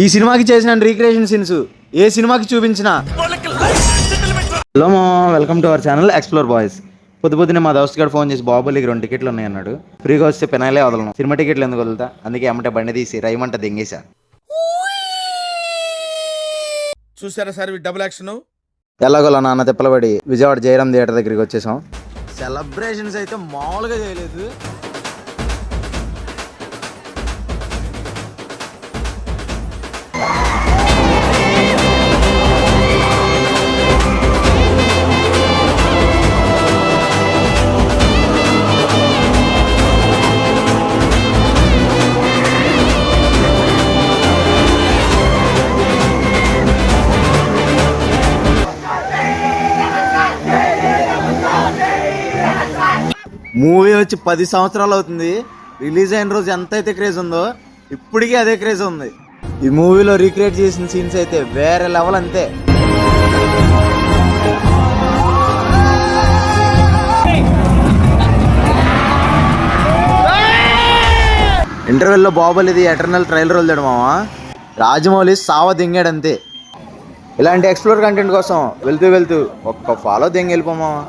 ఈ సినిమాకి చేసిన రీక్రియేషన్ సీన్స్ ఏ సినిమాకి చూపించినా. హలో మా, welcome to our channel explore boys. పొద్దునే మా దోస్తు గారు ఫోన్ చేసి బాహుబలికి 2 టికెట్లు ఉన్నాయి అన్నాడు. ఫ్రీగా వస్తే పెనాలే వదలను, సినిమా టికెట్లు ఎందుకు వదులుతా, అందుకే అమ్మటే బండి తీసి రైమంట దెంగేశా. చూసారా సార్ డబుల్ యాక్షన్. ఎలాగోలా నాన్న తిప్పలబడి విజయవాడ జయరామ్ థియేటర్ దగ్గరికి వచ్చేసాం. సెలబ్రేషన్స్ అయితే మామూలుగా చేయలేదు. మూవీ వచ్చి 10 సంవత్సరాలు అవుతుంది. రిలీజ్ అయిన రోజు ఎంత అయితే క్రేజ్ ఉందో ఇప్పటికీ అదే క్రేజ్ ఉంది. ఈ మూవీలో రీక్రియేట్ చేసిన సీన్స్ అయితే వేరే లెవెల్. అంతే. ఇంటర్వెల్లో బాహుబలిది ఎటర్నల్ ట్రైలర్ వదిలాడు మావా. రాజమౌళి సావ దింగాడు అంతే. ఇలాంటి ఎక్స్ప్లోర్ కంటెంట్ కోసం వెళ్తూ ఒక్క ఫాలో దింగి వెళ్ళిపోమావా.